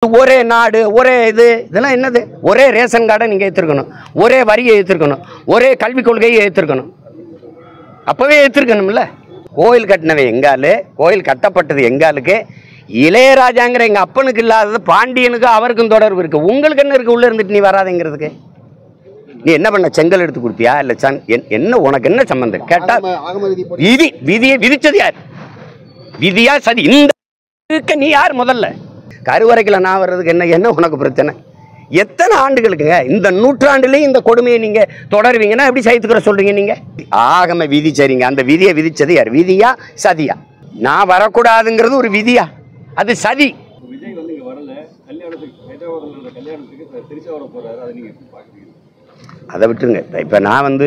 ஒரே நாடு ஒரே இதெல்லாம் என்னது? ஒரே ரேஷன் கார்டை நீங்கள் ஏற்றிருக்கணும், ஒரே வரியை ஏற்றிருக்கணும், ஒரே கல்விக் கொள்கையை ஏற்றிருக்கணும். அப்போவே ஏற்றிருக்கணும்ல. கோயில் கட்டினவன் எங்காலு, கோயில் கட்டப்பட்டது எங்காலுக்கு. இளையராஜாங்கிற எங்கள் அப்பனுக்கு இல்லாதது பாண்டியனுக்கு அவருக்கும் தொடர்பு இருக்குது. உங்களுக்கு என்ன இருக்குது உள்ளே இருந்துட்டு நீ வராதுங்கிறதுக்கு? நீ என்ன பண்ண? செங்கல் எடுத்து கொடுத்தியா? இல்லை என்ன உனக்கு என்ன சம்பந்தம் கேட்டால் விதியை விதிச்சது யார்? விதியா சரி? இந்த நீ யார்? முதல்ல கருவறைக்கில் நான் வர்றதுக்கு என்ன உனக்கு பிரச்சனை? எத்தனை ஆண்டுகளுக்குங்க? இந்த நூற்றாண்டுலேயும் இந்த கொடுமையை நீங்கள் தொடருவீங்கன்னா எப்படி சைத்துக்கிற சொல்கிறீங்க நீங்கள்? ஆகம விதி சரிங்க. அந்த விதியை விதிச்சது யார்? விதியா சதியா? நான் வரக்கூடாதுங்கிறது ஒரு விதியா? அது சதி. விஜய் வந்து இங்கே வரல, கல்யாணத்துக்கு திருச்சா வர போகிறாரு, அதை நீங்கள் எப்படி பார்க்குறீங்க? அதை விட்டுருங்க. இப்போ நான்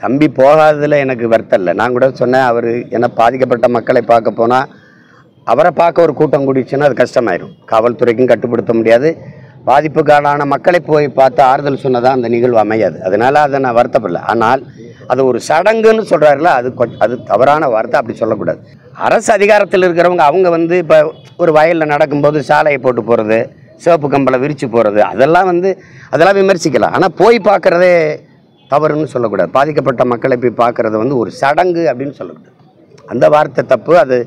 தம்பி போகாததில் எனக்கு வருத்தம் இல்லை. நான் கூட சொன்னேன், அவர் என்ன பாதிக்கப்பட்ட மக்களை பார்க்க போனால் அவரை பார்க்க ஒரு கூட்டம் கூடிச்சுன்னா அது கஷ்டமாயிடும். காவல்துறைக்கும் கட்டுப்படுத்த முடியாது. பாதிப்புக்கான மக்களை போய் பார்த்து ஆறுதல் சொன்னதான் அந்த நிகழ்வு அமையாது. அதனால் அதை நான் வருத்தப்படல. ஆனால் அது ஒரு சடங்குன்னு சொல்கிறாருல, அது தவறான வார்த்தை. அப்படி சொல்லக்கூடாது. அரசு அதிகாரத்தில் இருக்கிறவங்க அவங்க இப்போ ஒரு வயலில் நடக்கும்போது சாலையை போட்டு போகிறது, சிவப்பு கம்பளை விரித்து போகிறது, அதெல்லாம் விமர்சிக்கலாம். ஆனால் போய் பார்க்குறதே தவறுன்னு சொல்லக்கூடாது. பாதிக்கப்பட்ட மக்களை போய் பார்க்குறது ஒரு சடங்கு அப்படின்னு சொல்லக்கூடாது. அந்த வார்த்தை தப்பு. அது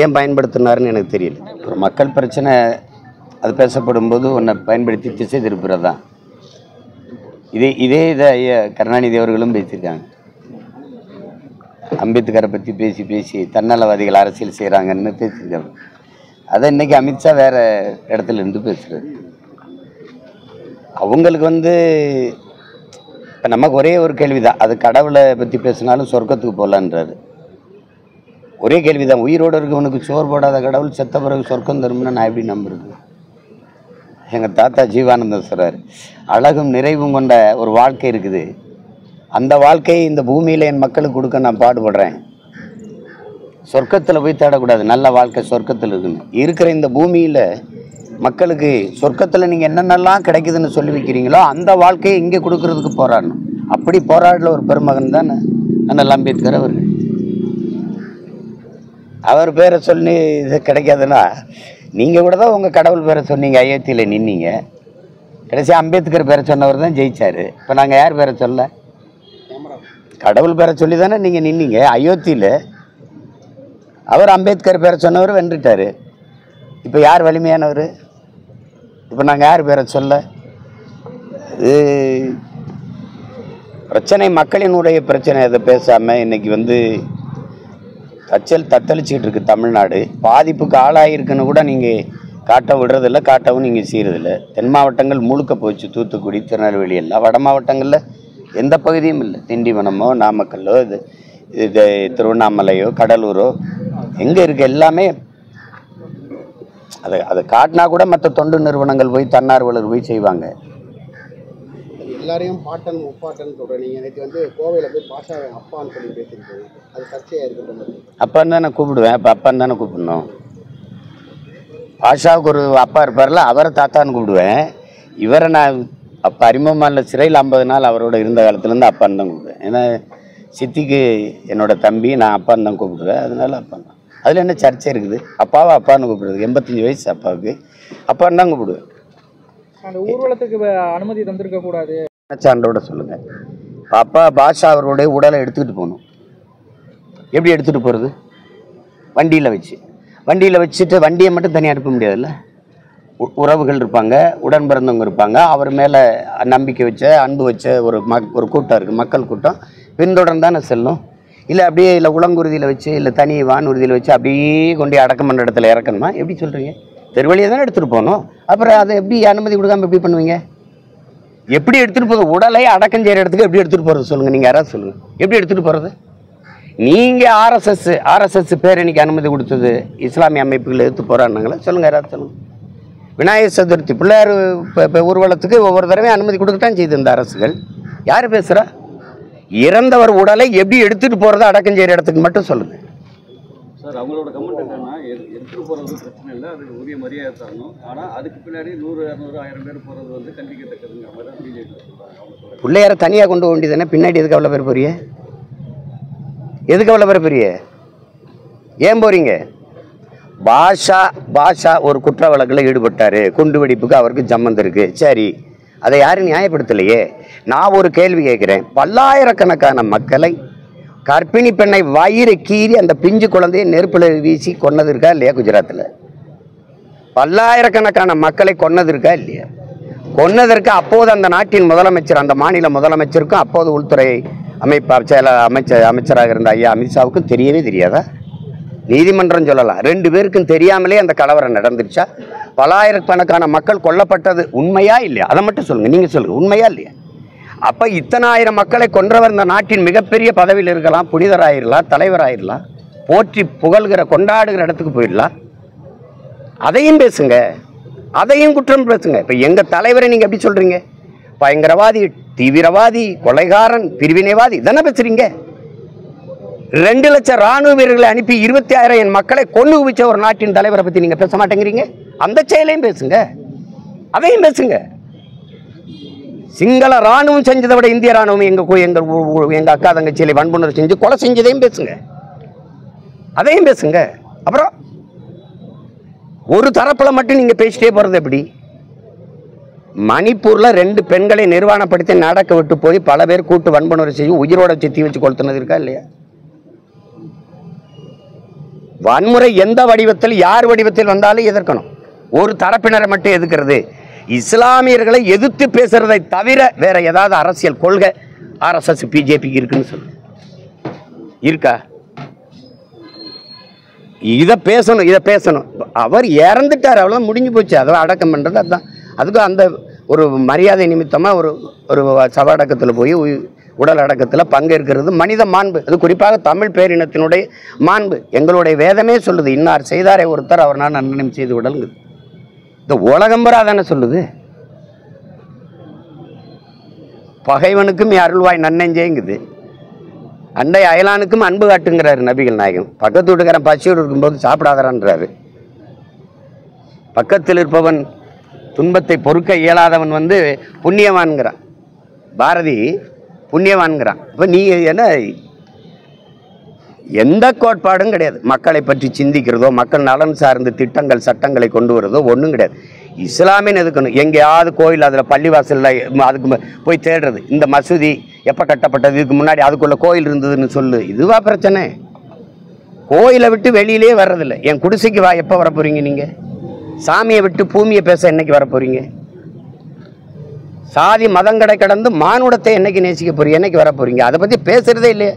ஏன் பயன்படுத்தினாருன்னு எனக்கு தெரியல. ஒரு மக்கள் பிரச்சனை அது பேசப்படும் போது ஒன்றை பயன்படுத்தி திசை திருப்புறது தான். இதை ஐயா கருணாநிதி அவர்களும் பேசியிருக்காங்க. அம்பேத்கரை பற்றி பேசி தன்னலவாதிகள் அரசியல் செய்கிறாங்கன்னு பேசியிருக்காங்க. அதை இன்னைக்கு அமித்ஷா வேற இடத்துல இருந்து பேசுகிறாரு. அவங்களுக்கு இப்போ நமக்கு ஒரே ஒரு கேள்விதான். அது கடவுளை பற்றி பேசினாலும் சொர்க்கத்துக்கு போகலான்றாரு. ஒரே கேள்விதான். உயிரோடு இருக்கவனுக்கு சோறு போடாத கடவுள் செத்த பிறகு சொர்க்கம் தரும்னு நான் எப்படி நம்புறது? எங்கள் தாத்தா ஜீவானந்தம் சொல்கிறார், அழகும் நிறைவும் கொண்ட ஒரு வாழ்க்கை இருக்குது. அந்த வாழ்க்கையை இந்த பூமியில் என் மக்களுக்கு கொடுக்க நான் பாடுபடுறேன். சொர்க்கத்தில் போய் தேடக்கூடாது. நல்ல வாழ்க்கை சொர்க்கத்தில் இருக்குன்னு. இருக்கிற இந்த பூமியில் மக்களுக்கு சொர்க்கத்தில் நீங்கள் என்னென்னலாம் கிடைக்குதுன்னு சொல்லி வைக்கிறீங்களோ அந்த வாழ்க்கையை இங்கே கொடுக்கறதுக்கு போராடணும். அப்படி போராடல ஒரு பெருமகன் தான் அண்ணல் அம்பேத்கர் அவர்கள். அவர் பேரை சொல்லி இது கிடைக்காதுன்னா நீங்கள் கூட தான் உங்கள் கடவுள் பேரை சொன்னீங்க, அயோத்தியில் நின்னீங்க. கடைசி அம்பேத்கர் பேரை சொன்னவர் தான் ஜெயிச்சார். இப்போ நாங்கள் யார் பேரை சொல்ல? கடவுள் பேரை சொல்லி தானே நீங்கள் நின்னீங்க அயோத்தியில். அவர் அம்பேத்கர் பேரை சொன்னவர் வென்றுட்டார். இப்போ யார் வலிமையானவர்? இப்போ நாங்கள் யார் பேரை சொல்ல? இது பிரச்சனை மக்களினுடைய பிரச்சனை. அதை பேசாமல் இன்னைக்கு தத்தளிச்சுக்கிட்டு இருக்கு தமிழ்நாடு. பாதிப்புக்கு ஆளாயிருக்குன்னு கூட நீங்கள் காட்ட விடுறதில்ல, காட்டவும் நீங்கள் செய்கிறதில்ல. தென் மாவட்டங்கள் முழுக்க போச்சு. தூத்துக்குடி, திருநெல்வேலி எல்லாம். வட மாவட்டங்களில் எந்த பகுதியும் இல்லை. திண்டிவனமோ நாமக்கல்லோ இது திருவண்ணாமலையோ கடலூரோ எங்கே இருக்குது? எல்லாமே அதை காட்டினா கூட மற்ற தொண்டு நிறுவனங்கள் போய் தன்னார்வலர் போய் செய்வாங்க. எல்லாரையும் பாட்டன் முப்பாட்டன் சொல்கிறேன். நீங்கள் நேற்று கோவையில் போய் பாஷா அப்பான்னு சொல்லி பேசியிருக்கீங்க. அது சர்ச்சையாக இருக்குது. அப்பான்னு தானே கூப்பிடுவேன். இப்போ அப்பான்னு தானே கூப்பிடணும். பாஷாவுக்கு ஒரு அப்பா இருப்பார்ல, அவரை தாத்தான்னு கூப்பிடுவேன். இவரை நான் அப்போ அறிமுகமான சிறையில் 50 நாள் அவரோட இருந்த காலத்துலேருந்து அப்பான்னு தான் கூப்பிடுவேன். ஏன்னா சித்திக்கு என்னோட தம்பி, நான் அப்பான்னு தான் கூப்பிடுவேன். அதனால அப்பான்னு. அதில் என்ன சர்ச்சை இருக்குது? அப்பாவை அப்பான்னு கூப்பிடுறது. 85 வயசு அப்பாவுக்கு அப்பான்னு தான் கூப்பிடுவேன். அந்த ஊர்வலத்துக்கு அனுமதி தந்திருக்க கூடாது சான்றோட சொல்லுங்க. அப்பா பாஷா அவருடைய உடலை எடுத்துக்கிட்டு போகணும். எப்படி எடுத்துகிட்டு போகிறது? வண்டியில் வச்சுட்டு வண்டியை மட்டும் தனியாக அனுப்ப முடியாதுல்ல. உறவுகள் இருப்பாங்க, உடன் பிறந்தவங்க இருப்பாங்க. அவர் மேலே நம்பிக்கை வச்ச அன்பு வச்ச ஒரு கூட்டம் இருக்குது, மக்கள் கூட்டம். பின்தொடர்ந்து தானே செல்லும். இல்லை அப்படியே இல்லை உளங்குருதியில் வச்சு இல்லை தனி வானூர்தியில் வச்சு அப்படியே கொண்டு அடக்கம் பண்ணுற இடத்துல இறக்கணுமா? எப்படி சொல்கிறீங்க? தெருவழியை தானே எடுத்துகிட்டு போகணும். அப்புறம் அதை எப்படி அனுமதி கொடுக்காமல் எப்படி பண்ணுவீங்க? எப்படி எடுத்துகிட்டு போகிறது? உடலை அடக்கம் செய்கிற இடத்துக்கு எப்படி எடுத்துகிட்டு போகிறது சொல்லுங்கள். நீங்கள் யாராவது சொல்லுங்கள், எப்படி எடுத்துகிட்டு போகிறது? நீங்கள் ஆர்எஸ்எஸ் பேரணிக்கு அனுமதி கொடுத்தது இஸ்லாமிய அமைப்புகள் எடுத்து போகிறான்னாங்களா? சொல்லுங்கள், யாராவது சொல்லுங்கள். விநாயகர் சதுர்த்தி பிள்ளையார் ஊர்வலத்துக்கு ஒவ்வொரு தடவையும் அனுமதி கொடுக்கத்தான் செய்து இந்த அரசுகள். யார் பேசுகிறா? இறந்தவர் உடலை எப்படி எடுத்துகிட்டு போகிறத அடக்கம் செய்கிற இடத்துக்கு மட்டும் சொல்லுங்கள். சார், அவங்களோட கமெண்ட் என்னன்னா, எடுத்துகிட்டு போகிறது பிரச்சனை இல்லை, அதுக்கு உரிய மரியாதை தரணும். ஆனால் அதுக்கு பின்னாடி 100, 200, 1000 பேர் போகிறது கண்டிக்கத்தக்கதுங்கிற மாதிரி தான் பிஜேபி சொல்கிறாங்க. பிள்ளையாரை தனியாக கொண்டு வேண்டியது தானே. பின்னாடி எதுக்கு அவ்வளோ பேர் போறிய? எதுக்கு அவ்வளோ பேர் பெரிய? ஏன் போகிறீங்க? பாஷா ஒரு குற்ற வழக்கில் ஈடுபட்டார், குண்டு வெடிப்புக்கு அவருக்கு சம்மந்தம் இருக்குது. சரி, அதை யாரும் நியாயப்படுத்தலையே. நான் ஒரு கேள்வி கேட்குறேன். பல்லாயிரக்கணக்கான மக்களை, கர்ப்பிணி பெண்ணை வயிறு கீறி அந்த பிஞ்சு குழந்தையை நெருப்பில் வீசி கொன்னது இருக்கா இல்லையா? குஜராத்தில் பல்லாயிரக்கணக்கான மக்களை கொன்னது இருக்கா இல்லையா? கொன்னதற்கு அப்போது அந்த நாட்டின் முதலமைச்சர், அந்த மாநில முதலமைச்சருக்கும் அப்போது உள்துறை அமைச்சராக இருந்த ஐயா அமித்ஷாவுக்கும் தெரியவே தெரியாதா? நீதிமன்றம் சொல்லலாம், 2 பேருக்கும் தெரியாமலே அந்த கலவரம் நடந்துருச்சா? பல்லாயிரக்கணக்கான மக்கள் கொல்லப்பட்டது உண்மையா இல்லையா? அதை மட்டும் சொல்லுங்க, நீங்க சொல்லுங்க, உண்மையா இல்லையா? அப்ப இத்தனை ஆயிரம் மக்களை கொன்றவர் இந்த நாட்டின் மிகப்பெரிய பதவியில் இருக்கலாம், புனிதராயிரலாம், தலைவராயிரலாம், போற்றி புகழ்கிற கொண்டாடுகிற இடத்துக்கு போயிடலாம். அதையும் பேசுங்க, அதையும் குற்றம் பேசுங்க. இப்ப எங்க தலைவரை நீங்க எப்படி சொல்றீங்க? பயங்கரவாதி, தீவிரவாதி, கொலைகாரன், பிரிவினைவாதி தானே பேசுறீங்க? 2 லட்சம் ராணுவ வீரர்களை அனுப்பி 26,000 என் மக்களை கொண்டு குவிச்ச ஒரு நாட்டின் தலைவரை பத்தி நீங்க பேச மாட்டேங்கிறீங்க. அந்த செயலையும் பேசுங்க, அதையும் பேசுங்க. சிங்கள ராணுவம் செஞ்சதை விட இந்திய ராணுவம் எங்க அக்கா தங்கச்சியில வன்புணர்வு செஞ்சு கொலை செஞ்சதையும் பேசுங்க, அதையும் பேசுங்க. அப்புறம் ஒரு தரப்புல மட்டும் நீங்க பேசிட்டே போறது எப்படி? மணிப்பூர்ல 2 பெண்களை நிர்வாணப்படுத்தி நடக்க விட்டு போய் பல பேர் கூட்டு வன்புணர்வு செய்து உயிரோட தீ வச்சு கொளுத்துனது இருக்கா இல்லையா? வன்முறை எந்த வடிவத்தில், யார் வடிவத்தில் வந்தாலும் எதிர்க்கணும். ஒரு தரப்பினரை மட்டும் எதிர்க்கிறது, இஸ்லாமியர்களை எதிர்த்து பேசுறதை தவிர வேற ஏதாவது அரசியல் கொள்கை RSS பிஜேபிக்கு இருக்குன்னு சொல்லு இருக்கா? இதை பேசணும். அவர் இறந்துட்டார், அவ்வளோ முடிஞ்சு போச்சு. அதை அடக்கம் பண்ணுறது அதுதான். அதுக்கு அந்த ஒரு மரியாதை நிமித்தமாக ஒரு சவடக்கத்தில் போய் உடல் அடக்கத்தில் பங்கேற்கிறது மனித மாண்பு. அது குறிப்பாக தமிழ் பேரினத்தினுடைய மாண்பு. எங்களுடைய வேதமே சொல்லுது, இன்னார் செய்தாரை ஒருத்தர் அவர் நான் நன்னயம் செய்து விடலுங்குது. இந்த உலகம்பரா தானே சொல்லுது. பகைவனுக்கும் அருள்வாய் நன்னெஞ்சேங்குது, அண்டை அயலானுக்கும் அன்பு காட்டுங்கிறாரு நபிகள் நாயகம். பக்கத்து வீட்டுக்காரன் பசியோடு இருக்கும்போது சாப்பிடாதான்றாரு. பக்கத்தில் இருப்பவன் துன்பத்தை பொறுக்க இயலாதவன் புண்ணியவான்கிறான். பாரதி புண்ணியவான்கிறான். இப்போ நீ என்ன, எந்த கோட்பாடும் கிடையாது. மக்களை பற்றி சிந்திக்கிறதோ, மக்கள் நலன் சார்ந்த திட்டங்கள் சட்டங்களை கொண்டு வரதோ ஒன்றும் கிடையாது. இஸ்லாமின் எதுக்கணும், எங்கேயாவது கோயில் அதில் பள்ளிவாசலில் அதுக்கு போய் தேடுறது. இந்த மசூதி எப்போ கட்டப்பட்டது, இதுக்கு முன்னாடி அதுக்குள்ள கோயில் இருந்ததுன்னு சொல்லு. இதுவா பிரச்சனை? கோயிலை விட்டு வெளியிலே வர்றதில்லை. என் குடிசைக்கு வா, எப்போ வர போறீங்க? நீங்கள் சாமியை விட்டு பூமியை பேச என்னைக்கு வர போறீங்க? சாதி மதங்களை கடந்து மானுடத்தை என்னைக்கு நேசிக்க போறீங்க? என்னைக்கு வர போறீங்க? அதை பற்றி பேசுறதே இல்லையே.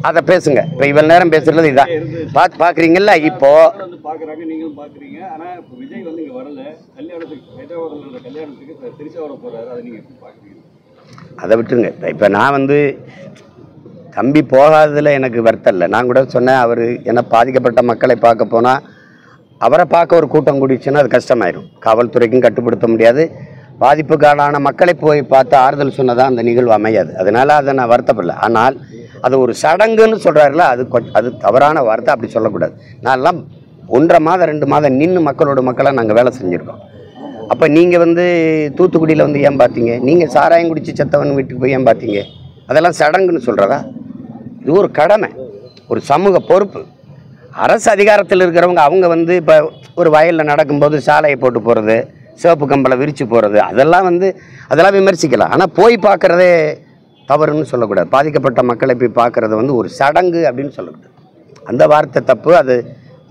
அதை பேசுங்க. இப்போ இவ்வளவு நேரம் பேசுறது இதான் பார்க்குறீங்கல்ல. இப்போ நீங்களும் பார்க்குறீங்க. ஆனால் இப்போ விஜய் இங்கே வரல, கல்யாணத்துக்கு திருச்சி வர போறாரு. அதை நீங்கள் எப்படி பார்க்குறீங்க? அதை விட்டுருங்க. இப்போ நான் தம்பி போகாததில் எனக்கு வருத்தம் இல்லை. நான் கூட சொன்னேன், அவர் என்ன பாதிக்கப்பட்ட மக்களை பார்க்க போனால் அவரை பார்க்க ஒரு கூட்டம் கூடிச்சுன்னா அது கஷ்டமாயிடும். காவல்துறைக்கும் கட்டுப்படுத்த முடியாது. பாதிப்புக்கான மக்களை போய் பார்த்து ஆறுதல் சொன்னதான் அந்த நிகழ்வு அமையாது. அதனால அதை நான் வருத்தப்படல. ஆனால் அது ஒரு சடங்குன்னு சொல்கிறாருல, அது தவறான வார்த்தை. அப்படி சொல்லக்கூடாது. நான்லாம் 1.5 மாதம் 2 மாதம் நின்று மக்களாக நாங்கள் வேலை செஞ்சுருக்கோம். அப்போ நீங்கள் தூத்துக்குடியில் ஏன் பார்த்தீங்க? நீங்கள் சாராயம் குடிச்சு செத்தவன் வீட்டுக்கு போய் ஏன் பார்த்தீங்க? அதெல்லாம் சடங்குன்னு சொல்கிறதா? இது ஒரு கடமை, ஒரு சமூக பொறுப்பு. அரசு அதிகாரத்தில் இருக்கிறவங்க அவங்க இப்போ ஒரு வயலில் நடக்கும்போது சாலையை போட்டு போகிறது, சிவப்பு கம்பளை விரித்து போகிறது, அதெல்லாம் விமர்சிக்கலாம். ஆனால் போய் பார்க்குறதே தவறுன்னு சொல்லக்கூடாது. பாதிக்கப்பட்ட மக்களை போய் பார்க்குறது ஒரு சடங்கு அப்படின்னு சொல்லக்கூடாது. அந்த வார்த்தை தப்பு. அது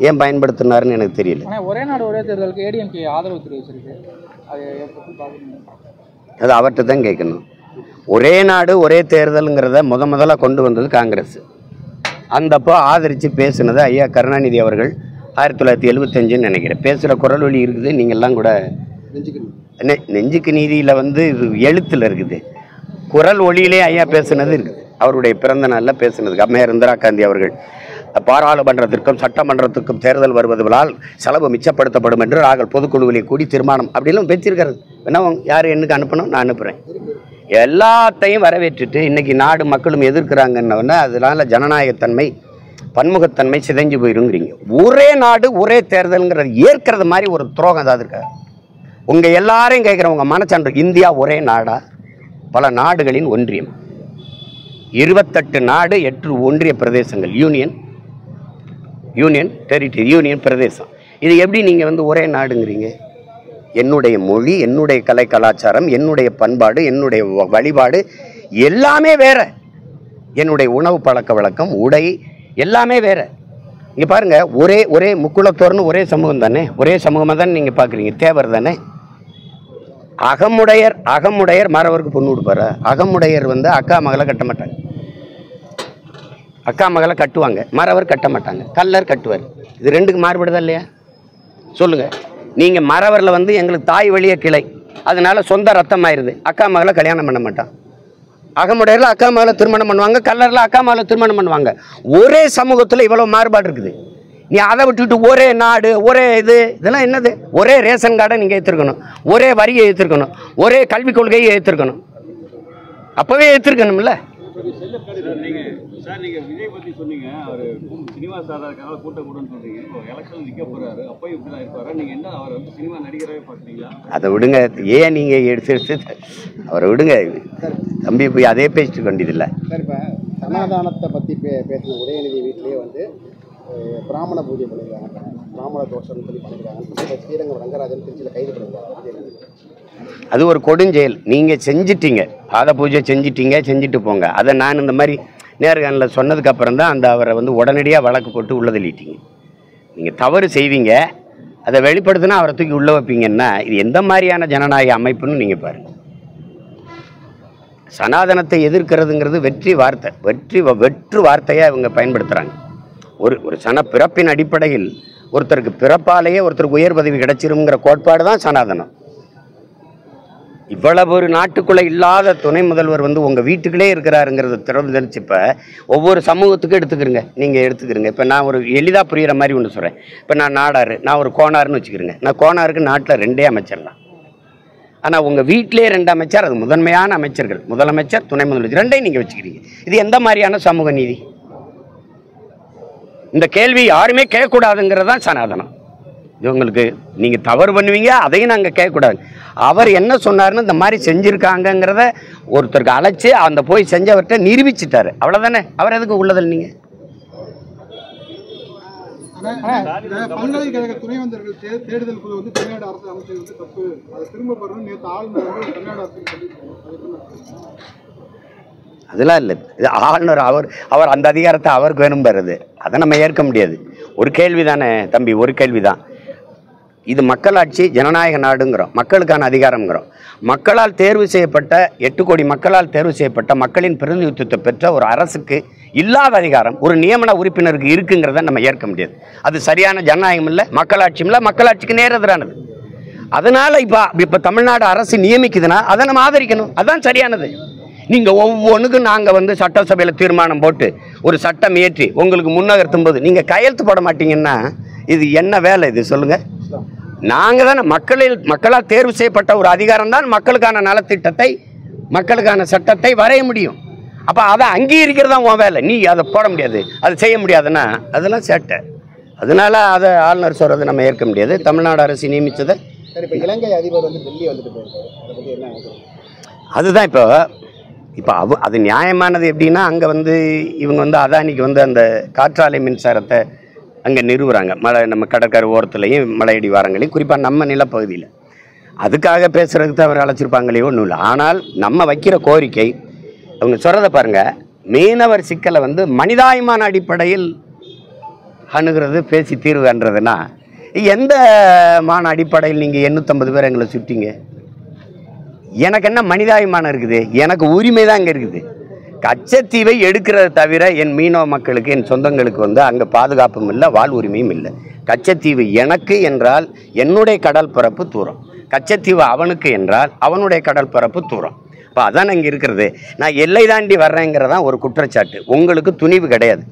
ஏன் பயன்படுத்தினாருன்னு எனக்கு தெரியல. ஆனால் ஒரே நாடு ஒரே தேர்தலுக்கு ஏடிஎம்கே ஆதரவு தெரிவிச்சிருக்கு. அது அவர்கிட்ட தான் கேட்கணும். ஒரே நாடு ஒரே தேர்தலுங்கிறத முதல்ல கொண்டு வந்தது காங்கிரஸ். அந்தப்போ ஆதரித்து பேசுனது ஐயா கருணாநிதி அவர்கள் 1975 நினைக்கிறேன். பேசுகிற குரல் வழி இருக்குது. நீங்கள்லாம் கூட நெஞ்சுக்கு நீதியில் எழுத்தில் இருக்குது. குரல் ஒளியிலே ஐயா பேசுனது இருக்குது. அவருடைய பிறந்த நாளில் பேசுனதுக்கு அம்மையார் இந்திரா காந்தி அவர்கள் பாராளுமன்றத்திற்கும் சட்டமன்றத்திற்கும் தேர்தல் வருவதால் செலவு மிச்சப்படுத்தப்படும் என்று நாங்கள் பொதுக்குழுவிலே கூடி தீர்மானம் அப்படிலாம் பேசியிருக்கிறது. என்ன யார் என்னுக்கு அனுப்பணும்? நான் அனுப்புகிறேன். எல்லாத்தையும் வரவேற்றுட்டு இன்னைக்கு நாடு மக்களும் எதிர்க்கிறாங்கன்னு அதனால ஜனநாயகத்தன்மை பன்முகத்தன்மை சிதைஞ்சு போயிருங்கிறீங்க. ஒரே நாடு ஒரே தேர்தல்ங்கிறது ஏற்கிறது மாதிரி ஒரு துரோகம் ஏதாவது இருக்கா? உங்க எல்லாரையும் கேட்குறவங்க மனச்சான்று, இந்தியா ஒரே நாடா? பல நாடுகளின் ஒன்றியம், 28 நாடு 8 ஒன்றிய பிரதேசங்கள் யூனியன், யூனியன் டெரிட்டரி, யூனியன் பிரதேசம். இது எப்படி நீங்கள் வந்து ஒரே நாடுங்கிறீங்க? என்னுடைய மொழி, என்னுடைய கலை கலாச்சாரம், என்னுடைய பண்பாடு, என்னுடைய வழிபாடு எல்லாமே வேற. என்னுடைய உணவு பழக்க வழக்கம், உடை எல்லாமே வேற. இங்கே பாருங்க, ஒரே முக்குளத்தோர்னு ஒரே சமூகம் தானே, ஒரே சமூகமாக தானே நீங்கள் பார்க்குறீங்க. தேவர் தானே. அகமுடையர் மறவருக்கு பொண்ணு கொடுப்பாரா? அகமுடையர் வந்து அக்கா மகளை கட்ட மாட்டாங்க, அக்கா மகளை கட்டுவாங்க, மறவர் கட்ட மாட்டாங்க, கல்லர் கட்டுவார். இது ரெண்டுக்கு மாறுபடுதா இல்லையா? சொல்லுங்க. நீங்கள் மறவரில் வந்து எங்களுக்கு தாய் வழிய கிளை, அதனால சொந்த ரத்தம் ஆயிடுது, அக்கா மகளை கல்யாணம் பண்ண மாட்டான். அகமுடையரில் அக்கா மகளை திருமணம் பண்ணுவாங்க, கல்லரில் அக்கா மகளை திருமணம் பண்ணுவாங்க. ஒரே சமூகத்தில் இவ்வளோ மாறுபாடு இருக்குது. நீ அதை விட்டுட்டு ஒரே நாடு, ஒரே இதெல்லாம் என்னது? ஒரே ரேஷன் கார்டை நீங்கள் ஏற்றிருக்கணும், ஒரே வரியை ஏற்றிருக்கணும், ஒரே கல்விக் கொள்கையை ஏற்றிருக்கணும். அப்போவே ஏற்றிருக்கணும்ல. நீங்கள் விஜய் பற்றி சொன்னீங்க, அவர் சினிமா சாதாரண கூட்டம் கூடன்னு சொல்றீங்க. இப்போ எலெக்ஷன் நிற்க போறாரு, அப்போ இப்படி தான் இருப்பாரா? நீங்கள் என்ன அவர் வந்து சினிமா நடிகராகவே பார்க்குறீங்களா? அதை விடுங்க, ஏன் நீங்கள் எடுத்து அவரை விடுங்க தம்பி, போய் அதே பேசிட்டு வேண்டியதில்லை. சார், இப்போ சனாதானத்தை பற்றி பேசின உதயநிதி வீட்டிலேயே வந்து பிராமண பூஜை பண்ணியிருக்காங்க, பிராமண தோஷம்னு சொல்லி பண்ணியிருக்காங்க. ஸ்ரீரங்கம் ரங்கராஜன் திருச்சியில் கைது பண்ணியிருக்காங்க. அது ஒரு கொடுஞ்செயல். நீங்கள் செஞ்சிட்டீங்க, பாத பூஜை செஞ்சுட்டு போங்க. அதை நான் இந்த மாதிரி நேர்காணலில் சொன்னதுக்கப்புறம் தான் அவரை வந்து உடனடியாக வழக்கு போட்டு உள்ள தள்ளிட்டீங்க. நீங்கள் தவறு செய்வீங்க, அதை வெளிப்படுத்தினா அவரை தூக்கி உள்ளே வைப்பீங்கன்னா இது எந்த மாதிரியான ஜனநாயக அமைப்புன்னு நீங்கள் பாருங்கள். சனாதனத்தை எதிர்க்கிறதுங்கிறது வெற்று வார்த்தையாக இவங்க பயன்படுத்துகிறாங்க. ஒரு பிறப்பின் அடிப்படையில் ஒருத்தருக்கு பிறப்பாலேயே ஒருத்தருக்கு உயர் பதவி கிடைச்சிருங்கிற கோட்பாடு தான் சனாதனம். இவ்வளவு ஒரு நாட்டுக்குள்ளே இல்லாத துணை முதல்வர் வந்து உங்கள் வீட்டுக்குள்ளே இருக்கிறாருங்கிறத திறந்துச்சு. இப்போ ஒவ்வொரு சமூகத்துக்கும் எடுத்துக்கிறங்க, நீங்கள் எடுத்துக்கிறங்க. இப்போ நான் ஒரு எளிதாக புரிகிற மாதிரி ஒன்று சொல்கிறேன். இப்போ நான் நாடார், நான் ஒரு கோனார்னு வச்சுக்கிறேங்க. நான் கோனாருக்கு நாட்டில் 2 அமைச்சர் தான். ஆனால் உங்கள் வீட்டிலே 2 அமைச்சர், அது முதன்மையான அமைச்சர்கள், முதலமைச்சர், துணை முதலமைச்சர் 2ஐயும் நீங்கள் வச்சுக்கிறீங்க. இது எந்த மாதிரியான சமூக நீதி? இந்த கேள்வி யாருமே கேட்கக்கூடாதுங்கிறது தான் சனாதனம். இது உங்களுக்கு நீங்கள் தவறு பண்ணுவீங்க, அதையும் நாங்கள் கேட்கக்கூடாது. அவர் என்ன சொன்னார்னு இந்த மாதிரி செஞ்சுருக்காங்கங்கிறத ஒருத்தருக்கு அழைச்சி அந்த போய் செஞ்சவர்கிட்ட நிரூபிச்சிட்டாரு, அவ்வளோதானே. அவர் எதுக்கு உள்ளதில் நீங்கள்? பல்கலைக்கழக துணைவேந்தர்கள் தேடுதல் குழு வந்து தமிழ்நாடு அரசு அமைச்சது வந்து தப்பு, அதை திரும்ப பெறணும் நேற்று ஆளுநர் வந்து தமிழ்நாடு அரசு சொல்லியிருக்காங்க. அதெல்லாம் இல்லை. இது ஆளுநர் அவர் அந்த அதிகாரத்தை அவருக்கு வேணும் பெறுது, அதை நம்ம ஏற்க முடியாது. ஒரு கேள்வி தானே தம்பி, ஒரு கேள்வி தான். இது மக்களாட்சி, ஜனநாயக நாடுங்கிறோம், மக்களுக்கான அதிகாரங்கிறோம். மக்களால் தேர்வு செய்யப்பட்ட 8 கோடி மக்களால் தேர்வு செய்யப்பட்ட மக்களின் பிரதிநிதித்துவத்தை பெற்ற ஒரு அரசுக்கு இல்லாத அதிகாரம் ஒரு நியமன உறுப்பினருக்கு இருக்குங்கிறத நம்ம ஏற்க முடியாது. அது சரியான ஜனநாயகம் இல்லை, மக்களாட்சியும் இல்லை, மக்களாட்சிக்கு நேர் எதிரானது. அதனால இப்போ தமிழ்நாடு அரசு நியமிக்குதுன்னா அதை நம்ம ஆதரிக்கணும், அதுதான் சரியானது. நீங்கள் ஒவ்வொன்றுக்கும் நாங்கள் வந்து சட்டசபையில் தீர்மானம் போட்டு ஒரு சட்டம் இயற்றி உங்களுக்கு முன்னகர்த்தும் போது நீங்கள் கையெழுத்து போட மாட்டீங்கன்னா இது என்ன வேலை? இது சொல்லுங்கள். நாங்கள் தானே மக்களால் தேர்வு செய்யப்பட்ட ஒரு அதிகாரம் தான் மக்களுக்கான நலத்திட்டத்தை, மக்களுக்கான சட்டத்தை வரைய முடியும். அப்போ அதை அங்கீகரிக்கிறது தான் உன் வேலை. நீ அதை போட முடியாது, அதை செய்ய முடியாதுன்னா அதெல்லாம் சேட்டை. அதனால அதை ஆளுநர் சொல்கிறது நம்ம ஏற்க முடியாது. தமிழ்நாடு அரசு நியமித்ததை சரி, இப்போ இலங்கை அதிபர் வந்து டெல்லி வந்துட்டு போயிருக்காரு, அதை பற்றி என்ன நினைக்கிறீங்க? அதுதான் இப்போ அது நியாயமானது. எப்படின்னா அங்கே வந்து இவங்க வந்து அதானிக்கு வந்து அந்த காற்றாலை மின்சாரத்தை அங்கே நிறுவுறாங்க, நம்ம கடற்கரை ஓரத்துலையும் மலையடி வாரங்களையும், குறிப்பாக நம்ம நிலப்பகுதியில். அதுக்காக பேசுகிறதுக்கு தான் அவர் அழைச்சிருப்பாங்களே, ஒன்றும் இல்லை. ஆனால் நம்ம வைக்கிற கோரிக்கை, அவங்க சொல்கிறத பாருங்கள், மீனவர் சிக்கலை வந்து மனிதாயமான அடிப்படையில் அணுகிறது, பேசி தீர்வு காண்றதுன்னா எந்த மான அடிப்படையில் நீங்கள் 850 பேர் எங்களை சுட்டிங்க? எனக்கு என்ன மனிதாபிமானம் இருக்குது? எனக்கு உரிமை தான் அங்கே இருக்குது. கச்சத்தீவை எடுக்கிறத தவிர என் மீனவ மக்களுக்கு, என் சொந்தங்களுக்கு வந்து அங்கே பாதுகாப்பும் இல்லை, வாழ் உரிமையும் இல்லை. கச்சத்தீவு எனக்கு என்றால் என்னுடைய கடல் பரப்பு தூரம், கச்சத்தீவு அவனுக்கு என்றால் அவனுடைய கடல் பரப்பு தூரம். இப்போ அதான் அங்கே இருக்கிறது. நான் எல்லை தாண்டி வர்றேங்கிறதான் ஒரு குற்றச்சாட்டு. உங்களுக்கு துணிவு கிடையாது.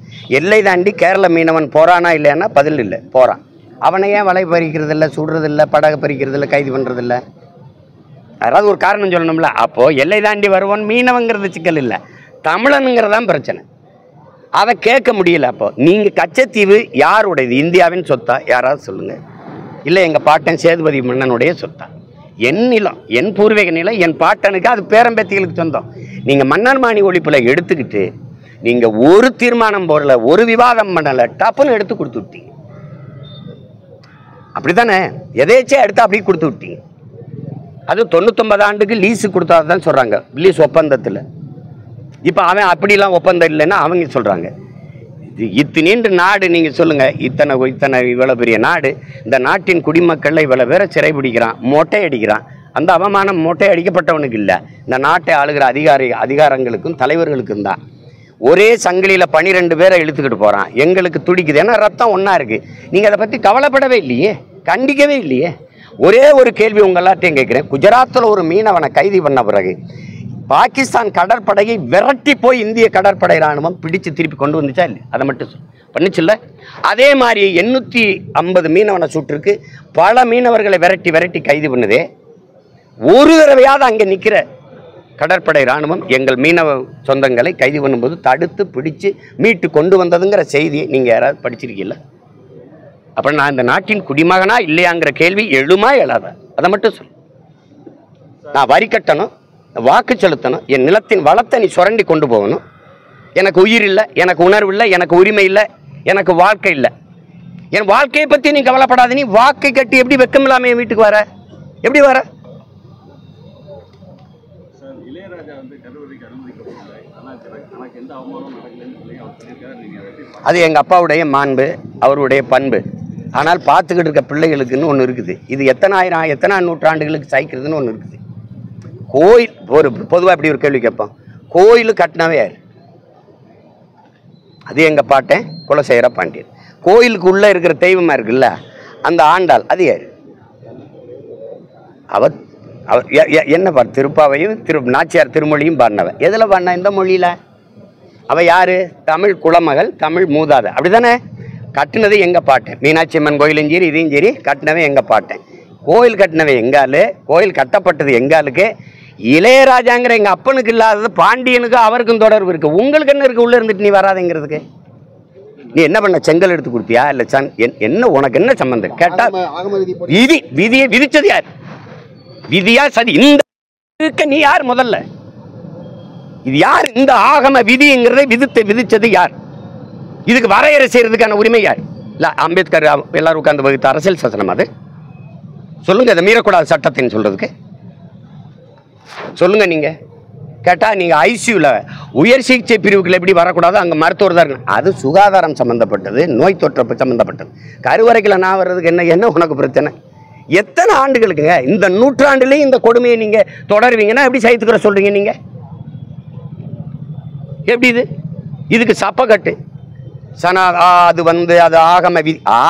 எல்லை தாண்டி கேரள மீனவன் போகிறானா இல்லைன்னா பதில் இல்லை, போகிறான். அவனை ஏன் வலை பறிக்கிறது இல்லை, சுடுறது இல்லை, படகு பறிக்கிறது இல்லை, கைது பண்ணுறது இல்லை? யாராவது ஒரு காரணம் சொல்லணும்ல. அப்போது எல்லை தாண்டி வருவோன் மீனவங்கிறது சிக்கல் இல்லை, தமிழனுங்கிறதான் பிரச்சனை. அதை கேட்க முடியல. அப்போது நீங்கள் கச்சத்தீவு யாருடையது? இந்தியாவின் சொத்தா? யாராவது சொல்லுங்கள். இல்லை எங்கள் பாட்டன் சேதுபதி மன்னனுடைய சொத்தா? என் நிலம், என் பூர்வீக நிலம், என் பாட்டனுக்கு, அது பேரம்பேத்திகளுக்கு சொந்தம். நீங்கள் மன்னர் மாணி ஒழிப்பில் எடுத்துக்கிட்டு நீங்கள் ஒரு தீர்மானம் போடல, ஒரு விவாதம் பண்ணலை, டப்புன்னு எடுத்து கொடுத்து விட்டீங்க. அப்படி தானே? எதேச்சே எடுத்து அப்படியே கொடுத்து விட்டீங்க. அது 99 ஆண்டுக்கு லீஸு கொடுத்தாதான் சொல்கிறாங்க, லீஸ் ஒப்பந்தத்தில். இப்போ அவன் அப்படிலாம் ஒப்பந்தம் இல்லைன்னா அவங்க சொல்கிறாங்க. இது இத்தனீண்டு நாடு, நீங்கள் சொல்லுங்கள், இத்தனை இவ்வளோ பெரிய நாடு, இந்த நாட்டின் குடிமக்களில் இவ்வளோ பேரை சிறைபிடிக்கிறான், மொட்டை அடிக்கிறான். அந்த அவமானம் மொட்டை அடிக்கப்பட்டவனுக்கு இல்லை, இந்த நாட்டை ஆளுகிற அதிகாரங்களுக்கும் தலைவர்களுக்கும் தான். ஒரே சங்கிலியில் 12 பேரை இழுத்துக்கிட்டு போகிறான். எங்களுக்கு துடிக்குது, ஏன்னா ரத்தம் ஒன்றா இருக்குது. நீங்கள் அதை பற்றி கவலைப்படவே இல்லையே, கண்டிக்கவே இல்லையே. ஒரே ஒரு கேள்வி உங்கள் எல்லாத்தையும் கேட்குறேன். குஜராத்தில் ஒரு மீனவனை கைது பண்ண பிறகு பாகிஸ்தான் கடற்படையை விரட்டி போய் இந்திய கடற்படை இராணுவம் பிடிச்சு திருப்பி கொண்டு வந்துச்சா இல்லை? அதை மட்டும் பண்ணிச்சுல்ல. அதே மாதிரி 850 மீனவனை சுட்டிருக்கு, பல மீனவர்களை விரட்டி கைது பண்ணுதே. ஒரு தடவையாவது அங்கே நிற்கிற கடற்படை இராணுவம் எங்கள் மீனவ சொந்தங்களை கைது பண்ணும்போது தடுத்து பிடிச்சு மீட்டு கொண்டு வந்ததுங்கிற செய்தியை நீங்கள் யாராவது படிச்சிருக்கீங்களா? அப்புறம் நான் இந்த நாட்டின் குடிமகனா இல்லையாங்கிற கேள்வி எழுமா எழாத? அதை மட்டும் சொல். நான் வரி கட்டணும், வாக்கு செலுத்தணும், என் நிலத்தின் வளத்தை நீ சுரண்டி கொண்டு போகணும். எனக்கு உயிர் இல்லை, எனக்கு உணர்வு இல்லை, எனக்கு உரிமை இல்லை, எனக்கு வாழ்க்கை இல்லை. என் வாழ்க்கையை பற்றி நீ கவலைப்படாத. நீ வாக்கை கட்டி எப்படி வெக்கம் இல்லாமல் என் வீட்டுக்கு வர? எப்படி வர? சார், இளையராஜா வந்து கருவறைக்கு அனுமதிக்கப்படலை, ஆனால் எனக்கு எந்த அவமானம் நடக்கலைன்னு சொல்லி அவர் சொல்லியிருக்காரு. நீங்கள் அதை அது எங்கள் அப்பாவுடைய மாண்பு, அவருடைய பண்பு. ஆனால் பார்த்துக்கிட்டு இருக்க பிள்ளைகளுக்குன்னு ஒன்று இருக்குது. இது எத்தனை நூற்றாண்டுகளுக்கு சைக்கிறதுன்னு ஒன்று இருக்குது. கோயில் ஒரு பொதுவாக இப்படி ஒரு கேள்வி கேட்போம், கோயில் கட்டினவே யார்? அது எங்கள் பாட்டேன் குலசேகர பாண்டியன். கோயிலுக்கு உள்ளே இருக்கிற தெய்வமாக இருக்குல்ல, அந்த ஆண்டாள், அது யார்? அவர் என்ன பாரு? திருப்பாவையும் நாச்சியார் திருமொழியும் பாடினவன். எதில் பாடினா? இந்த மொழியில். அவள் யார்? தமிழ் குலமகள், தமிழ் மூதாதை. அப்படி தானே? கட்டினது எங்கள் பாட்டேன். மீனாட்சி அம்மன் கோயிலும் சரி, இதையும் சரி, கட்டினவே எங்கள் பாட்டேன். கோயில் கட்டினவே எங்காலு, கோயில் கட்டப்பட்டது எங்காலுக்கு. இளையராஜாங்கிற எங்கள் அப்பனுக்கு இல்லாதது பாண்டியனுக்கு அவருக்கும் தொடர்பு இருக்குது. உங்களுக்கு என்ன இருக்குது உள்ளே இருந்துட்டு நீ வராதுங்கிறதுக்கு? நீ என்ன பண்ண? செங்கல் எடுத்து கொடுத்தியா? இல்லை என்ன உனக்கு என்ன சம்பந்தம் கேட்டால் விதியை விதிச்சது யார்? விதியா சதி? இந்த நீ யார் முதல்ல? இது யார்? இந்த ஆகம விதிங்கிறதை விதிச்சது யார்? இதுக்கு வரையறை செய்யறதுக்கான உரிமை யார்? இல்லை அம்பேத்கர் எல்லாரும் உட்கார்ந்து வகுத்த அரசியல் சாசனம் அது? சொல்லுங்க. அதை மீறக்கூடாது சட்டத்தின்னு சொல்றதுக்கு சொல்லுங்க. நீங்க கேட்டா நீங்க ஐசியூல உயர் சிகிச்சை பிரிவுகள் எப்படி வரக்கூடாது, அங்க மருத்துவர் தான் இருக்கணும். அது சுகாதாரம் சம்பந்தப்பட்டது, நோய் தொற்று சம்பந்தப்பட்டது. கருவறைக்குள்ள நான் வர்றதுக்கு என்ன உனக்கு பிரச்சனை? எத்தனை ஆண்டுகளுக்குங்க? இந்த நூற்றாண்டுலேயும் இந்த கொடுமையை நீங்க தொடருவீங்கன்னா எப்படி சைத்துக்கிற சொல்றீங்க நீங்க? எப்படி இதுக்கு சப்பக்கட்டு அது அது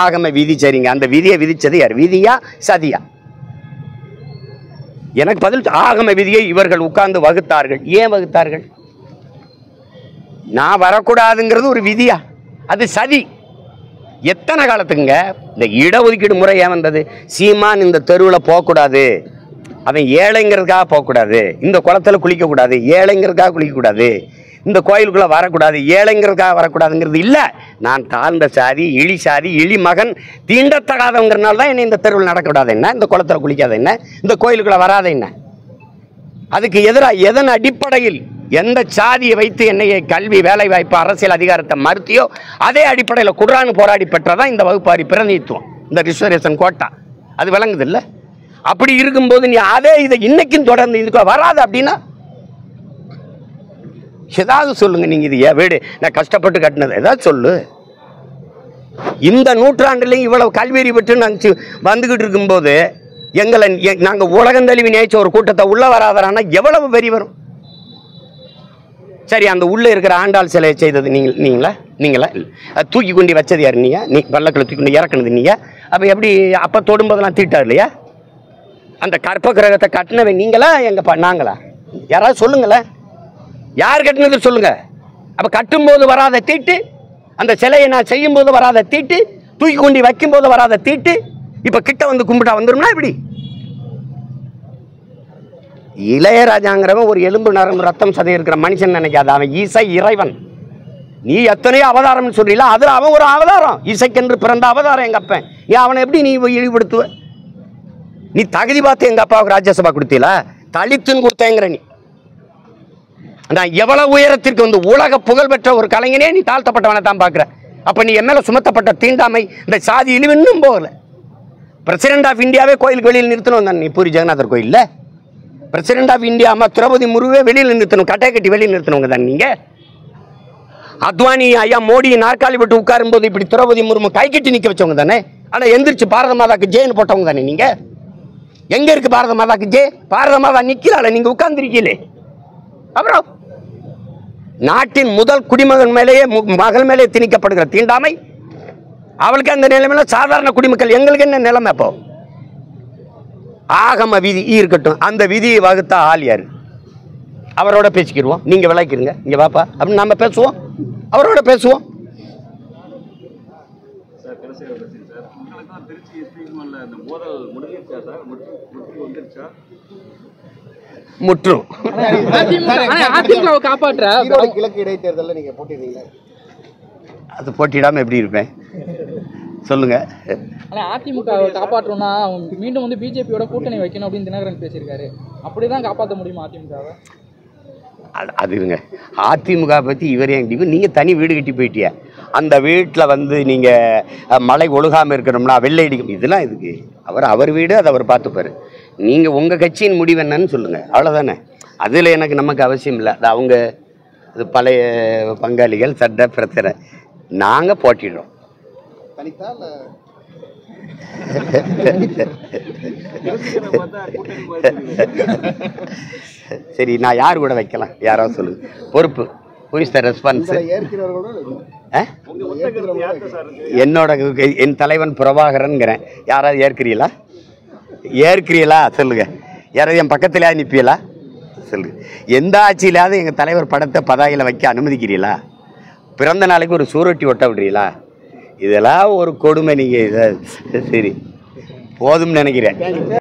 ஆகம விதி சரிங்க. அந்த விதியை விதிச்சது யார்? விதியா சதியா? எனக்கு பதில். ஆகம விதியை இவர்கள் உட்கார்ந்து வகுத்தார்கள். ஏன் வகுத்தார்கள்? நான் வரக்கூடாதுங்கிறது ஒரு விதியா? அது சதி. எத்தனை காலத்துக்குங்க இந்த இடஒதுக்கீடு முறை ஏன் வந்தது? சீமான் இந்த தெருவில் போகக்கூடாது, அவன் ஏழைங்கிறதுக்காக போகக்கூடாது, இந்த குளத்தில் குளிக்கக்கூடாது, ஏழைங்கிறதுக்காக குளிக்கக்கூடாது, இந்த கோயிலுக்குள்ளே வரக்கூடாது, ஏழைங்கிறதுக்காக வரக்கூடாதுங்கிறது இல்லை. நான் தாழ்ந்த சாதி, இழி சாதி, இழி மகன், தீண்டத்தகாதவங்கிறனால தான் என்னை இந்த தெருவில் நடக்கக்கூடாது என்ன, இந்த குளத்தில் குளிக்காத என்ன, இந்த கோயிலுக்குள்ளே வராத என்ன? அதுக்கு எதிராக எதன் அடிப்படையில் எந்த சாதியை வைத்து என்னையை கல்வி, வேலை வாய்ப்பு, அரசியல் அதிகாரத்தை மறுத்தியோ அதே அடிப்படையில் குர்ஆன் போராடி பெற்றதான் இந்த வகுப்பாரி பிரதிநிதித்துவம், இந்த ரிசர்வேஷன் கோட்டா. அது விளங்குது இல்லை? அப்படி இருக்கும்போது நீ அதே இதை இன்னைக்கும் தொடர்ந்து இதுக்கு வராது அப்படின்னா ஏதாவது சொல்லுங்க. நீங்க இது வீடு நான் கஷ்டப்பட்டு கட்டினது ஏதாவது சொல்லு. இந்த நூற்றாண்டுலையும் இவ்வளவு கல்வியறி பெற்று நாங்கள் வந்துகிட்டு இருக்கும்போது எங்களை நாங்கள் உலகம் தழுவி நினைச்ச ஒரு கூட்டத்தை உள்ள வராதரானா எவ்வளவு வெறி வரும்? சரி, அந்த உள்ளே இருக்கிற ஆண்டாள் சிலையை செய்தது நீங்களா? அது தூக்கி கொண்டு வச்சது யார்? நீ பல்லக்கில் தூக்கி கொண்டு இறக்குனது நீயா? அப்போ எப்படி அப்போ தொடும்போதெல்லாம் தீட்டார் இல்லையா? அந்த கற்ப கிரகத்தை கட்டினவை நீங்களா நாங்களா? யாராவது சொல்லுங்களேன், யார் கட்டினது சொல்லுங்க. அப்போ கட்டும்போது வராத தீட்டு, அந்த சிலையை நான் செய்யும்போது வராத தீட்டு, தூக்கி கொண்டு வைக்கும்போது வராத தீட்டு, இப்போ கிட்ட வந்து கும்பிட்டா வந்துடும்னா இப்படி? இளையராஜாங்கிறவன் ஒரு எலும்பு நரம்பு ரத்தம் சதை இருக்கிற மனுஷன் நினைக்காத. அவன் இசை இறைவன். நீ எத்தனையோ அவதாரம்னு சொல்றீங்களா, அதில் அவன் ஒரு அவதாரம், இசைக்கென்று பிறந்த அவதாரம் எங்கள் அப்பன். ஏன் அவனை எப்படி நீ இழிவுபடுத்துவ? நீ தகுதி பார்த்து எங்கள் அப்பாவுக்கு ராஜ்யசபா கொடுத்தீங்களா? தலித்துன்னு கொடுத்தேங்கிற நீ. நான் எவ்வளவு உயரத்திற்கு வந்து உலக புகழ்பெற்ற ஒரு கலைஞனே நீ தாழ்த்தப்பட்டவனை தான் பார்க்குற. அப்போ நீ என் மேலே சுமத்தப்பட்ட தீண்டாமை இந்த சாதி இழிவு இன்னும் போகல. பிரசிடென்ட் ஆஃப் இந்தியாவே கோயிலுக்கு வெளியில் நிறுத்தணும் தான் நீ பூரி ஜெகநாதர் கோயிலில். பிரசிடென்ட் ஆஃப் இந்தியா அம்மா திரௌபதி முர்முவே வெளியில் நிறுத்தணும், கட்டை கட்டி வெளியில் நிறுத்தணுங்க தான் நீங்கள். அத்வானி ஐயா மோடி நாற்காலி விட்டு உட்காரும் போது இப்படி திரௌபதி முர்மு கை கட்டி நிற்க வச்சவங்க தானே. ஆனால் எந்திரிச்சு பாரத மாதாக்கு ஜெயின்னு போட்டவங்க தானே நீங்கள். எங்கே இருக்கு பாரத மாதாக்கு ஜெய்? பாரத மாதா நிற்கிறாள், நீங்கள் உட்கார்ந்துருக்கீங்களே. அப்புறம் நாட்டின் முதல் குடிமகன் மேலேயே மகள் மேலே திணிக்கப்படுகிற தீண்டாமை, அவளுக்கு அந்த நிலைமையில சாதாரண குடிமக்கள் எங்களுக்கு என்ன நிலைமை? அப்போ ஆகம விதி இருக்கட்டும், அந்த விதியை வகுத்தா ஆள் யாரு? அவரோட பேசிக்கிடுவோம், நீங்க விளக்கிடுங்க, இங்க வாப்பா அப்படின்னு நம்ம பேசுவோம், அவரோட பேசுவோம். சார் கடைசியாக சார், உங்களுக்கும் திருச்சி எஸ்பிக்குள்ள அந்த மோதல் முடிஞ்சிருச்சா சார்? முற்று வந்துருச்சா? முற்றும். அதிமுகவை காப்பாற்ற ஈரோடு கிழக்கு இடைத்தேர்தலில் நீங்க போட்டிருந்தீங்களா? அது போட்டிடாம எப்படி இருப்பேன் சொல்லுங்க. ஆனால் அதிமுகவை காப்பாற்றணும்னா மீண்டும் வந்து பிஜேபியோட கூட்டணி வைக்கணும் அப்படின்னு தினகரன் பேசியிருக்காரு. அப்படிதான் காப்பாற்ற முடியுமா அதிமுகவை? அதுங்க அதிமுக பற்றி இவர் எங்க நீங்கள் தனி வீடு கட்டி போயிட்டிய, அந்த வீட்டில் வந்து நீங்கள் மழை ஒழுகாமல் இருக்கணும்னா வெள்ளை அடிக்கும், இதெல்லாம் இதுக்கு அவர் வீடு, அதை அவர் பார்த்துப்பார். நீங்கள் உங்கள் கட்சியின் முடிவு என்னன்னு சொல்லுங்கள், அவ்வளோதானே. அதில் எனக்கு நமக்கு அவசியம் இல்லை. அது அவங்க அது பழைய பங்காளிகள் சட்ட பிரச்சனை. நாங்கள் போட்டிடுறோம். தனித்தா இல்லை சரி, நான் யார் கூட வைக்கலாம், யாராவது சொல்லுங்க. பொறுப்பு ரெஸ்பான்ஸ் என்னோட என் தலைவன் பிரபாகரன்கிறேன். யாராவது ஏற்கிறீங்களா சொல்லுங்க. யாராவது என் பக்கத்துல அனுப்பியலா சொல்லுங்க. எந்த ஆட்சியிலாவது எங்கள் தலைவர் படத்தை பதாகையில் வைக்க அனுமதிக்கிறீங்களா? பிறந்த நாளைக்கு ஒரு சூரட்டி ஒட்ட விடுறீங்களா? இதெல்லாம் ஒரு கொடுமை. நீங்கள் இதை சரி போதும்னு நினைக்கிறேன்.